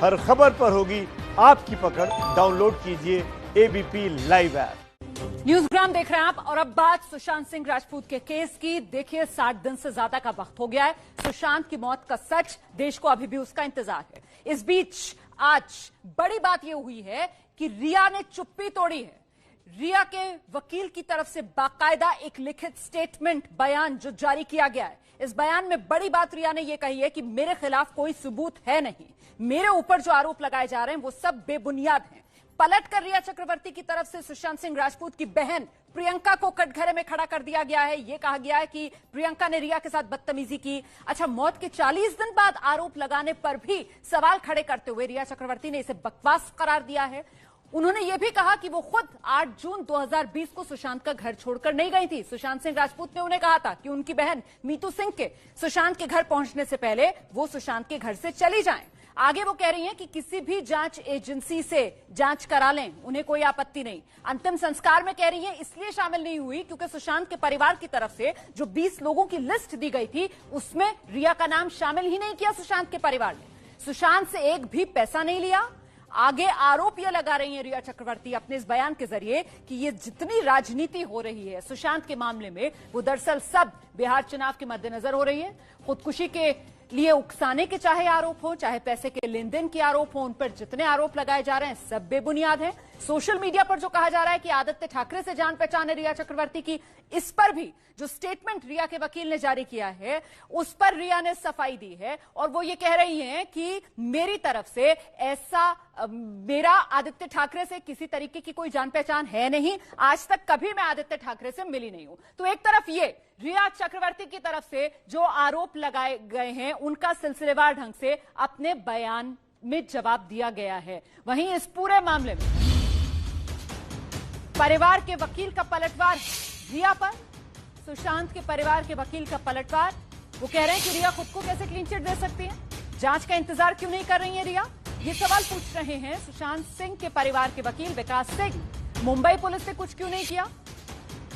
हर खबर पर होगी आपकी पकड़। डाउनलोड कीजिए एबीपी लाइव ऐप। न्यूज़ग्राम देख रहे हैं आप। और अब बात सुशांत सिंह राजपूत के केस की। देखिए, 60 दिन से ज्यादा का वक्त हो गया है। सुशांत की मौत का सच देश को अभी भी उसका इंतजार है। इस बीच आज बड़ी बात यह हुई है कि रिया ने चुप्पी तोड़ी है। रिया के वकील की तरफ से बाकायदा एक लिखित स्टेटमेंट, बयान जो जारी किया गया है। इस बयान में बड़ी बात रिया ने यह कही है कि मेरे खिलाफ कोई सबूत है नहीं, मेरे ऊपर जो आरोप लगाए जा रहे हैं वो सब बेबुनियाद हैं। पलटकर रिया चक्रवर्ती की तरफ से सुशांत सिंह राजपूत की बहन प्रियंका को कटघरे में खड़ा कर दिया गया है। यह कहा गया है कि प्रियंका ने रिया के साथ बदतमीजी की। अच्छा, मौत के 40 दिन बाद आरोप लगाने पर भी सवाल खड़े करते हुए रिया चक्रवर्ती ने इसे बकवास करार दिया है। उन्होंने यह भी कहा कि वो खुद 8 जून 2020 को सुशांत का घर छोड़कर नहीं गई थी। सुशांत सिंह राजपूत ने उन्हें कहा था कि उनकी बहन मीतू सिंह के सुशांत के घर पहुंचने से पहले वो सुशांत के घर से चली जाएं। आगे वो कह रही हैं कि किसी भी जांच एजेंसी से जांच करा लें, उन्हें कोई आपत्ति नहीं। अंतिम संस्कार में कह रही हैं इसलिए शामिल नहीं हुई क्योंकि सुशांत के परिवार की तरफ से जो 20 लोगों की लिस्ट दी गई थी उसमें रिया का नाम शामिल ही नहीं किया सुशांत के परिवार ने। सुशांत से एक भी पैसा नहीं लिया। आगे आरोप यह लगा रही हैं रिया चक्रवर्ती अपने इस बयान के जरिए कि ये जितनी राजनीति हो रही है सुशांत के मामले में, वो दरअसल सब बिहार चुनाव के मद्देनजर हो रही है। खुदकुशी के लिए उकसाने के चाहे आरोप हो, चाहे पैसे के लेन देन के आरोप हो, उन पर जितने आरोप लगाए जा रहे हैं सब बेबुनियाद हैं। सोशल मीडिया पर जो कहा जा रहा है कि आदित्य ठाकरे से जान पहचान है रिया चक्रवर्ती की, इस पर भी जो स्टेटमेंट रिया के वकील ने जारी किया है उस पर रिया ने सफाई दी है। और वो ये कह रही हैं कि मेरी तरफ से मेरा आदित्य ठाकरे से किसी तरीके की कोई जान पहचान है नहीं, आज तक कभी मैं आदित्य ठाकरे से मिली नहीं हूं। तो एक तरफ ये रिया चक्रवर्ती की तरफ से जो आरोप लगाए गए हैं उनका सिलसिलेवार ढंग से अपने बयान में जवाब दिया गया है, वहीं इस पूरे मामले में परिवार के वकील का पलटवार रिया पर। सुशांत के परिवार के वकील का पलटवार। वो कह रहे हैं कि रिया खुद को कैसे क्लीन चिट दे सकती है, जांच का इंतजार क्यों नहीं कर रही है रिया, ये सवाल पूछ रहे हैं सुशांत सिंह के परिवार के वकील विकास सिंह। मुंबई पुलिस ने कुछ क्यों नहीं किया,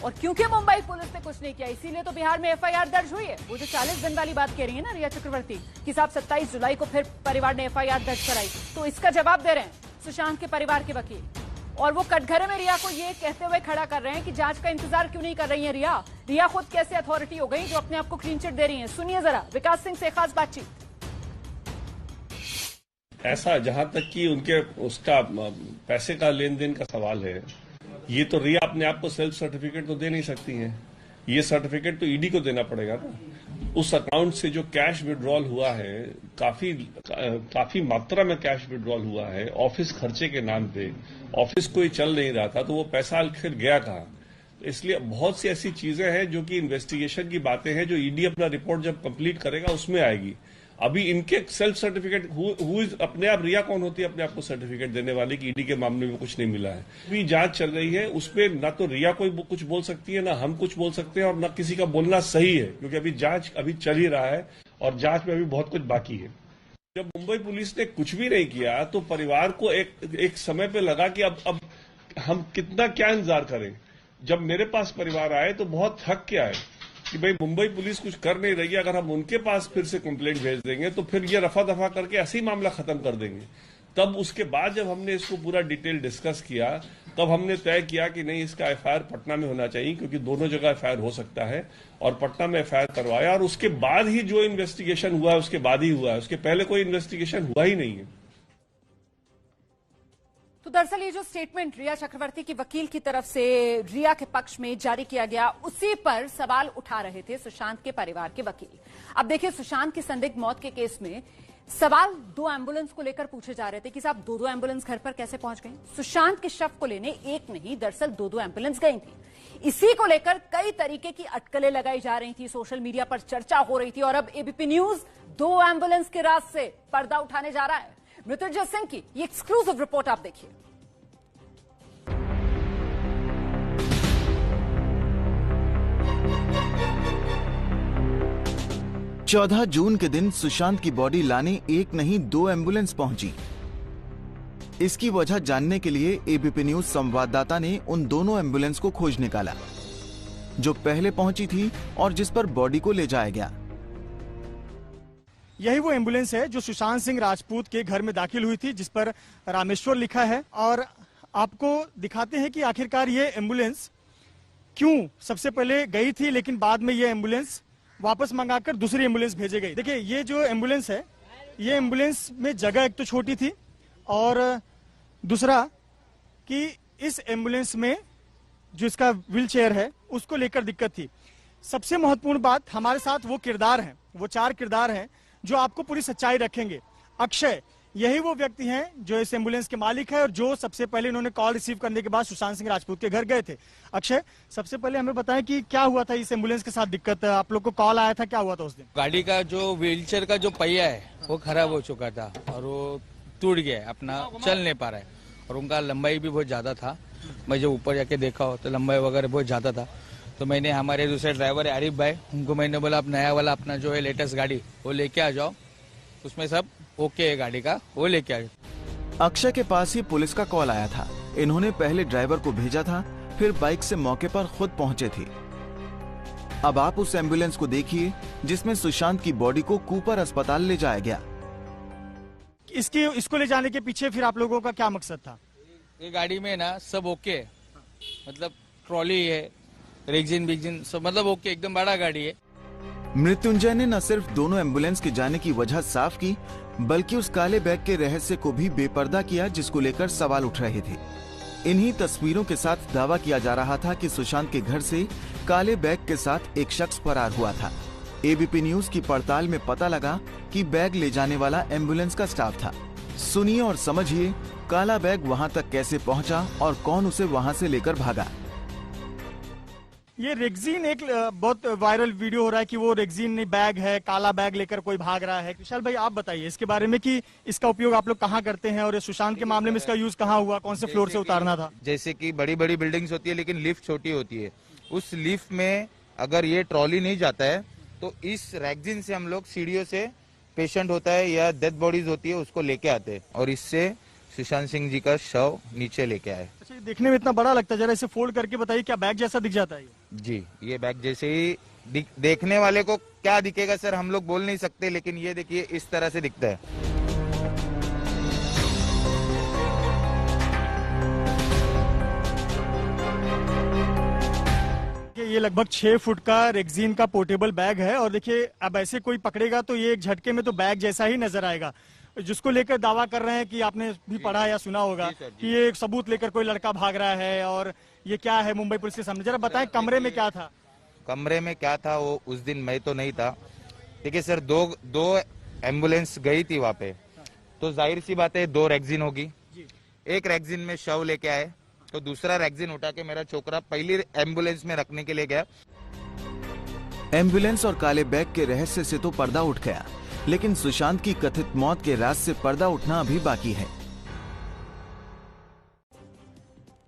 और क्योंकि मुंबई पुलिस ने कुछ नहीं किया इसीलिए तो बिहार में एफआईआर दर्ज हुई है। वो जो 40 दिन वाली बात कह रही है ना रिया चक्रवर्ती कि साहब 27 जुलाई को फिर परिवार ने एफआईआर दर्ज कराई, तो इसका जवाब दे रहे हैं सुशांत के परिवार के वकील। और वो कटघरे में रिया को ये कहते हुए खड़ा कर रहे हैं कि जांच का इंतजार क्यों नहीं कर रही है रिया, रिया खुद कैसे अथॉरिटी हो गई जो अपने आप को क्लीन चिट दे रही है। सुनिए जरा विकास सिंह से खास बातचीत। ऐसा जहां तक कि उनके उसका पैसे का लेन देन का सवाल है, ये तो रिया अपने आप को सेल्फ सर्टिफिकेट तो दे नहीं सकती है, ये सर्टिफिकेट तो ईडी को देना पड़ेगा ना। उस अकाउंट से जो कैश विड्रॉल हुआ है, काफी मात्रा में कैश विड्रॉल हुआ है ऑफिस खर्चे के नाम पे। ऑफिस कोई चल नहीं रहा था तो वो पैसा आखिर गया कहाँ। इसलिए बहुत सी ऐसी चीजें हैं जो कि इन्वेस्टिगेशन की बातें हैं जो ईडी अपना रिपोर्ट जब कंप्लीट करेगा उसमें आएगी। अभी इनके सेल्फ सर्टिफिकेट अपने आप रिया कौन होती है अपने आप को सर्टिफिकेट देने वाली कि ईडी के मामले में कुछ नहीं मिला है। अभी जांच चल रही है, उसमें ना तो रिया कोई कुछ बोल सकती है, ना हम कुछ बोल सकते हैं, और ना किसी का बोलना सही है क्योंकि अभी जांच चल ही रहा है और जांच में अभी बहुत कुछ बाकी है। जब मुंबई पुलिस ने कुछ भी नहीं किया तो परिवार को एक समय पे लगा कि अब हम कितना क्या इंतजार करें। जब मेरे पास परिवार आए तो बहुत थक के आए कि भाई मुंबई पुलिस कुछ कर नहीं रही है, अगर हम उनके पास फिर से कंप्लेंट भेज देंगे तो फिर ये रफा दफा करके ऐसे ही मामला खत्म कर देंगे। तब उसके बाद जब हमने इसको पूरा डिटेल डिस्कस किया तब हमने तय किया कि नहीं, इसका एफआईआर पटना में होना चाहिए क्योंकि दोनों जगह एफआईआर हो सकता है, और पटना में एफआईआर करवाया। और उसके बाद ही जो इन्वेस्टिगेशन हुआ है उसके बाद ही हुआ है, उसके पहले कोई इन्वेस्टिगेशन हुआ ही नहीं है। तो दरअसल ये जो स्टेटमेंट रिया चक्रवर्ती की वकील की तरफ से रिया के पक्ष में जारी किया गया उसी पर सवाल उठा रहे थे सुशांत के परिवार के वकील। अब देखिए, सुशांत की संदिग्ध मौत के केस में सवाल 2 एम्बुलेंस को लेकर पूछे जा रहे थे कि साहब 2-2 एम्बुलेंस घर पर कैसे पहुंच गई। सुशांत के शव को लेने एक नहीं दरअसल 2-2 एम्बुलेंस गई थी। इसी को लेकर कई तरीके की अटकलें लगाई जा रही थी, सोशल मीडिया पर चर्चा हो रही थी। और अब एबीपी न्यूज 2 एम्बुलेंस के राज से पर्दा उठाने जा रहा है। मृत्युंजय सिंह की ये एक्सक्लूसिव रिपोर्ट आप देखिए। 14 जून के दिन सुशांत की बॉडी लाने एक नहीं 2 एम्बुलेंस पहुंची। इसकी वजह जानने के लिए एबीपी न्यूज संवाददाता ने उन दोनों एम्बुलेंस को खोज निकाला जो पहले पहुंची थी और जिस पर बॉडी को ले जाया गया। यही वो एम्बुलेंस है जो सुशांत सिंह राजपूत के घर में दाखिल हुई थी, जिस पर रामेश्वर लिखा है। और आपको दिखाते हैं कि आखिरकार ये एम्बुलेंस क्यों सबसे पहले गई थी, लेकिन बाद में ये एम्बुलेंस वापस मंगाकर दूसरी एम्बुलेंस भेजी गई। देखिए, ये जो एम्बुलेंस है, ये एम्बुलेंस में जगह एक तो छोटी थी, और दूसरा कि इस एम्बुलेंस में जो इसका व्हील चेयर है उसको लेकर दिक्कत थी। सबसे महत्वपूर्ण बात, हमारे साथ वो किरदार हैं, वो 4 किरदार हैं जो आपको पूरी सच्चाई रखेंगे। अक्षय, यही वो व्यक्ति हैं जो इस एम्बुलेंस के मालिक है और जो सबसे पहले इन्होंने कॉल रिसीव करने के बाद सुशांत सिंह राजपूत के घर गए थे। अक्षय, सबसे पहले हमें बताएं कि क्या हुआ था इस एम्बुलेंस के साथ दिक्कत, आप लोग को कॉल आया था, क्या हुआ था उस दिन? गाड़ी का जो व्हीलचेयर का जो पहिया है वो खराब हो चुका था और वो टूट गया है, अपना चल नहीं पा रहा है, और उनका लंबाई भी बहुत ज्यादा था। मैं जब ऊपर जाके देखा हो तो लंबाई वगैरह बहुत ज्यादा था। तो मैंने हमारे दूसरे ड्राइवर है आरिफ भाई, उनको मैंने बोला आप नया वाला अपना जो है लेटेस्ट गाड़ी वो लेके आ जाओ, उसमें सब ओके है गाड़ी का, वो लेके आ जाओ। अक्षय के पास ही पुलिस का कॉल आया था। इन्होंने पहले ड्राइवर को भेजा था, फिर बाइक से मौके पर खुद पहुंचे थे। अब आप उस एम्बुलेंस को देखिए जिसमें सुशांत की बॉडी को कूपर अस्पताल ले जाया गया। इसको ले जाने के पीछे फिर आप लोगों का क्या मकसद था? ये गाड़ी में ना सब ओके है, मतलब ट्रॉली है, रेक्सिन बिक्सिन सब मतलब ओके, एकदम बड़ा गाड़ी है। मृत्युंजय ने न सिर्फ दोनों एम्बुलेंस के जाने की वजह साफ की, बल्कि उस काले बैग के रहस्य को भी बेपर्दा किया जिसको लेकर सवाल उठ रहे थे। इन्हीं तस्वीरों के साथ दावा किया जा रहा था कि सुशांत के घर से काले बैग के साथ एक शख्स फरार हुआ था। एबीपी न्यूज की पड़ताल में पता लगा कि बैग ले जाने वाला एम्बुलेंस का स्टाफ था। सुनिए और समझिए काला बैग वहां तक कैसे पहुंचा और कौन उसे वहां से लेकर भागा। ये रेक्सिन एक बहुत वायरल वीडियो हो रहा है कि वो रेक्सिन बैग है, काला बैग लेकर कोई भाग रहा है। विशाल भाई, आप बताइए इसके बारे में कि इसका उपयोग आप लोग कहाँ करते हैं और सुशांत के मामले में इसका यूज कहाँ हुआ, कौन से फ्लोर से उतारना था? जैसे कि बड़ी बड़ी बिल्डिंग्स होती है लेकिन लिफ्ट छोटी होती है, उस लिफ्ट में अगर ये ट्रॉली नहीं जाता है तो इस रेक्सिन से हम लोग सीढ़ियों से पेशेंट होता है या डेड बॉडीज होती है उसको लेके आते हैं, और इससे सुशांत सिंह जी का शव नीचे लेके आए। अच्छा, देखने में इतना बड़ा लगता है, जरा इसे फोल्ड करके बताइए, क्या बैग जैसा दिख जाता है? जी, ये बैग जैसे ही देखने वाले को क्या दिखेगा सर हम लोग बोल नहीं सकते, लेकिन ये देखिए इस तरह से दिखता है। ये लगभग 6 फुट का रेक्सिन का पोर्टेबल बैग है, और देखिए अब ऐसे कोई पकड़ेगा तो ये एक झटके में तो बैग जैसा ही नजर आएगा, जिसको लेकर दावा कर रहे हैं कि आपने भी पढ़ा या सुना होगा कि ये एक सबूत लेकर कोई लड़का भाग रहा है, और ये क्या है मुंबई पुलिस के सामने। जरा बताएं कमरे में क्या था? कमरे में क्या था वो उस दिन मैं तो नहीं था। देखिए सर, दो एम्बुलेंस गई थी वहाँ पे, तो जाहिर सी बात है 2 रेक्सिन होगी। एक रेक्सिन में शव लेके आए तो दूसरा रेक्सिन उठा के मेरा छोकरा पहली एम्बुलेंस में रखने के लिए गया। एम्बुलेंस और काले बैग के रहस्य से तो पर्दा उठ गया, लेकिन सुशांत की कथित मौत के राज से पर्दा उठना अभी बाकी है।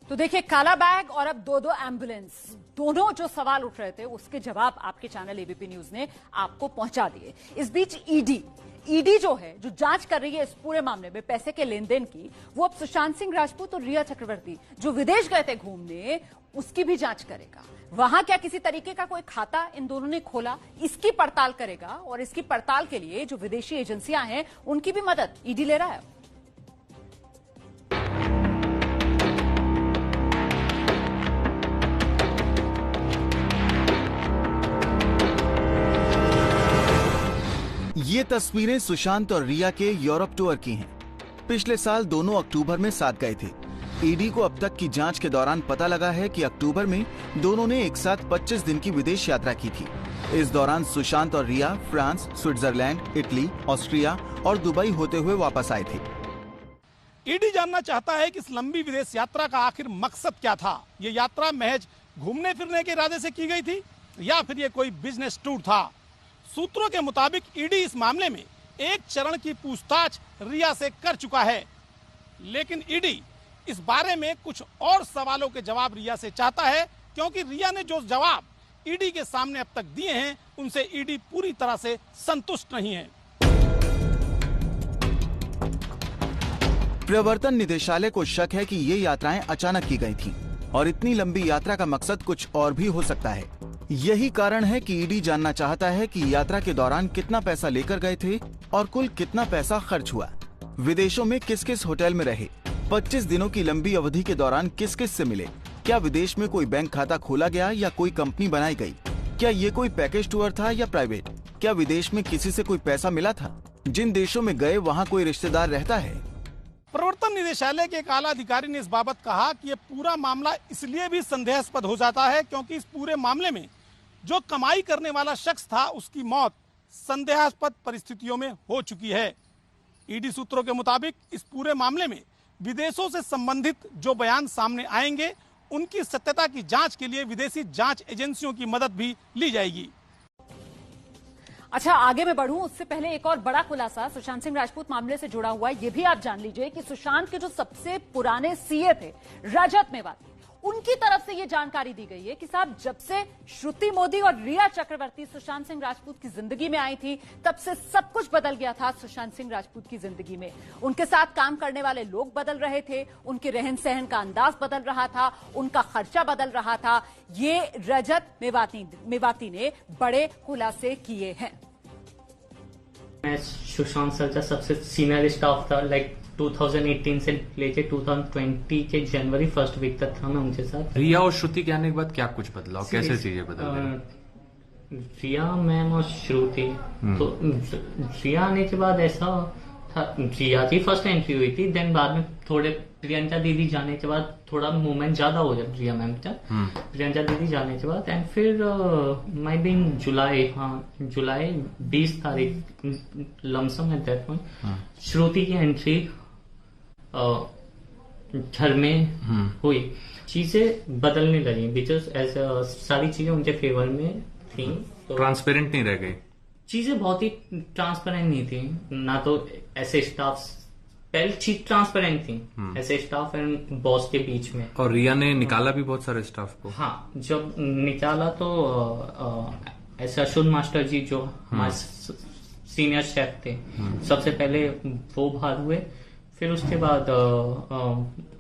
तो देखिए, काला बैग और अब 2 एम्बुलेंस, दोनों जो सवाल उठ रहे थे उसके जवाब आपके चैनल एबीपी न्यूज ने आपको पहुंचा दिए। इस बीच ईडी जो है, जो जांच कर रही है इस पूरे मामले में पैसे के लेन देन की, वो अब सुशांत सिंह राजपूत और रिया चक्रवर्ती जो विदेश गए थे घूमने, उसकी भी जांच करेगा। वहां क्या किसी तरीके का कोई खाता इन दोनों ने खोला, इसकी पड़ताल करेगा, और इसकी पड़ताल के लिए जो विदेशी एजेंसियां हैं उनकी भी मदद ईडी ले रहा है। ये तस्वीरें सुशांत और रिया के यूरोप टूर की हैं। पिछले साल दोनों अक्टूबर में साथ गए थे। ईडी को अब तक की जांच के दौरान पता लगा है कि अक्टूबर में दोनों ने एक साथ 25 दिन की विदेश यात्रा की थी। इस दौरान सुशांत और रिया फ्रांस, स्विट्जरलैंड, इटली, ऑस्ट्रिया और दुबई होते हुए वापस आए थे। ईडी जानना चाहता है कि इस लंबी विदेश यात्रा का आखिर मकसद क्या था। ये यात्रा महज घूमने फिरने के इरादे से की गई थी या फिर ये कोई बिजनेस टूर था। सूत्रों के मुताबिक ईडी इस मामले में एक चरण की पूछताछ रिया से कर चुका है, लेकिन ईडी इस बारे में कुछ और सवालों के जवाब रिया से चाहता है, क्योंकि रिया ने जो जवाब ईडी के सामने अब तक दिए हैं उनसे ईडी पूरी तरह से संतुष्ट नहीं है। प्रवर्तन निदेशालय को शक है कि ये यात्राएं अचानक की गई थीं और इतनी लंबी यात्रा का मकसद कुछ और भी हो सकता है। यही कारण है कि ईडी जानना चाहता है कि यात्रा के दौरान कितना पैसा लेकर गए थे और कुल कितना पैसा खर्च हुआ, विदेशों में किस किस होटल में रहे, 25 दिनों की लंबी अवधि के दौरान किस किस से मिले, क्या विदेश में कोई बैंक खाता खोला गया या कोई कंपनी बनाई गई, क्या ये कोई पैकेज टूर था या प्राइवेट, क्या विदेश में किसी से कोई पैसा मिला था, जिन देशों में गए वहाँ कोई रिश्तेदार रहता है। प्रवर्तन निदेशालय के एक आला अधिकारी ने इस बाबत कहा कि ये पूरा मामला इसलिए भी संदेहास्पद हो जाता है क्योंकि इस पूरे मामले में जो कमाई करने वाला शख्स था उसकी मौत संदेहास्पद परिस्थितियों में हो चुकी है। ईडी सूत्रों के मुताबिक इस पूरे मामले में विदेशों से संबंधित जो बयान सामने आएंगे उनकी सत्यता की जांच के लिए विदेशी जांच एजेंसियों की मदद भी ली जाएगी। अच्छा, आगे मैं बढ़ूं उससे पहले एक और बड़ा खुलासा सुशांत सिंह राजपूत मामले से जुड़ा हुआ है। ये भी आप जान लीजिए कि सुशांत के जो सबसे पुराने सीए थे रजत मेवाती, उनकी तरफ से ये जानकारी दी गई है कि साहब जब से श्रुति मोदी और रिया चक्रवर्ती सुशांत सिंह राजपूत की जिंदगी में आई थी तब से सब कुछ बदल गया था सुशांत सिंह राजपूत की जिंदगी में। उनके साथ काम करने वाले लोग बदल रहे थे, उनके रहन सहन का अंदाज बदल रहा था, उनका खर्चा बदल रहा था। ये रजत मेवाती ने बड़े खुलासे किए हैं। मैं सुशांत सर का सबसे सीनियर स्टाफ था, लाइक 2018 से लेके 2020 के जनवरी फर्स्ट वीक तक था मैं उनके साथ। रिया और श्रुति के आने के बाद क्या कुछ बदला और कैसे चीजें बदल? रिया मैम और श्रुति, तो रिया आने के बाद ऐसा था, रिया की फर्स्ट एंट्री हुई थी, देन बाद में थोड़े प्रियंका दीदी जाने के बाद थोड़ा मूवमेंट ज्यादा हो जाए रिया मैम का। प्रियंका दीदी जाने के बाद एंड फिर माई बीन जुलाई 20 तारीख लमसम एट दैट पॉइंट श्रुति की एंट्री घर में हुई। चीजें बदलने लगी बिकॉज सारी चीजें उनके फेवर में थी, तो ट्रांसपेरेंट नहीं रह गई चीजें, बहुत ही ट्रांसपेरेंट नहीं थी ना। तो ऐसे स्टाफ पहले चीज ट्रांसपेरेंट थी ऐसे स्टाफ एंड बॉस के बीच में। और रिया ने निकाला भी बहुत सारे स्टाफ को। हाँ, जब निकाला तो ऐसे अशोक मास्टर जी जो हमारे सीनियर शेफ थे, सबसे पहले वो बाहर हुए, फिर उसके बाद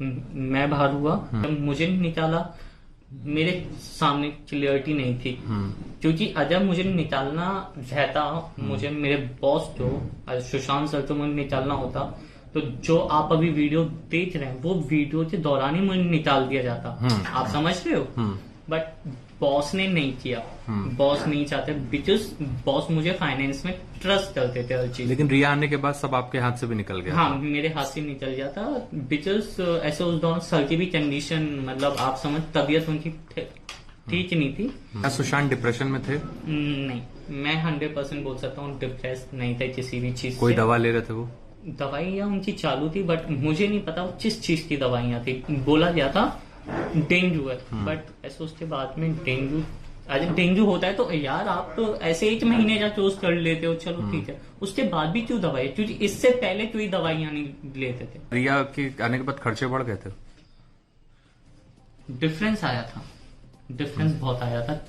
मैं बाहर हुआ। जब मुझे निकाला मेरे सामने क्लियरिटी नहीं थी, क्योंकि अगर मुझे निकालना रहता, मुझे मेरे बॉस जो सुशांत सर को मुझे निकालना होता, तो जो आप अभी वीडियो देख रहे हैं वो वीडियो के दौरान ही मुझे निकाल दिया जाता। आप समझ रहे हो? बट बॉस ने नहीं किया, बॉस नहीं चाहते बिकॉज बॉस मुझे फाइनेंस में ट्रस्ट करते थे हर चीज। लेकिन रिया आने के बाद सब आपके हाथ से भी निकल गया। हाँ, मेरे हाथ से निकल गया था बिकॉज ऐसे उस दौरान सर की भी कंडीशन, मतलब आप समझ, तबीयत उनकी ठीक नहीं थी। क्या सुशांत डिप्रेशन में थे? नहीं, मैं 100% बोल सकता हूँ डिप्रेस नहीं था किसी भी चीज। कोई दवा ले रहे थे वो? दवाइयाँ उनकी चालू थी, बट मुझे नहीं पता वो किस चीज की दवाइयाँ थी। बोला गया था डेंगू है, बट ऐसे उसके बाद में डेंगू होता है तो यार आप तो ऐसे 1 महीने का कोर्स कर लेते हो, चलो ठीक है, उसके बाद भी क्यों दवाई? क्योंकि इससे पहले कोई दवाइयाँ नहीं लेते थे। रिया के आने के बाद खर्चे बढ़ गए थे? डिफरेंस आया था, डिफरेंस बहुत आया था।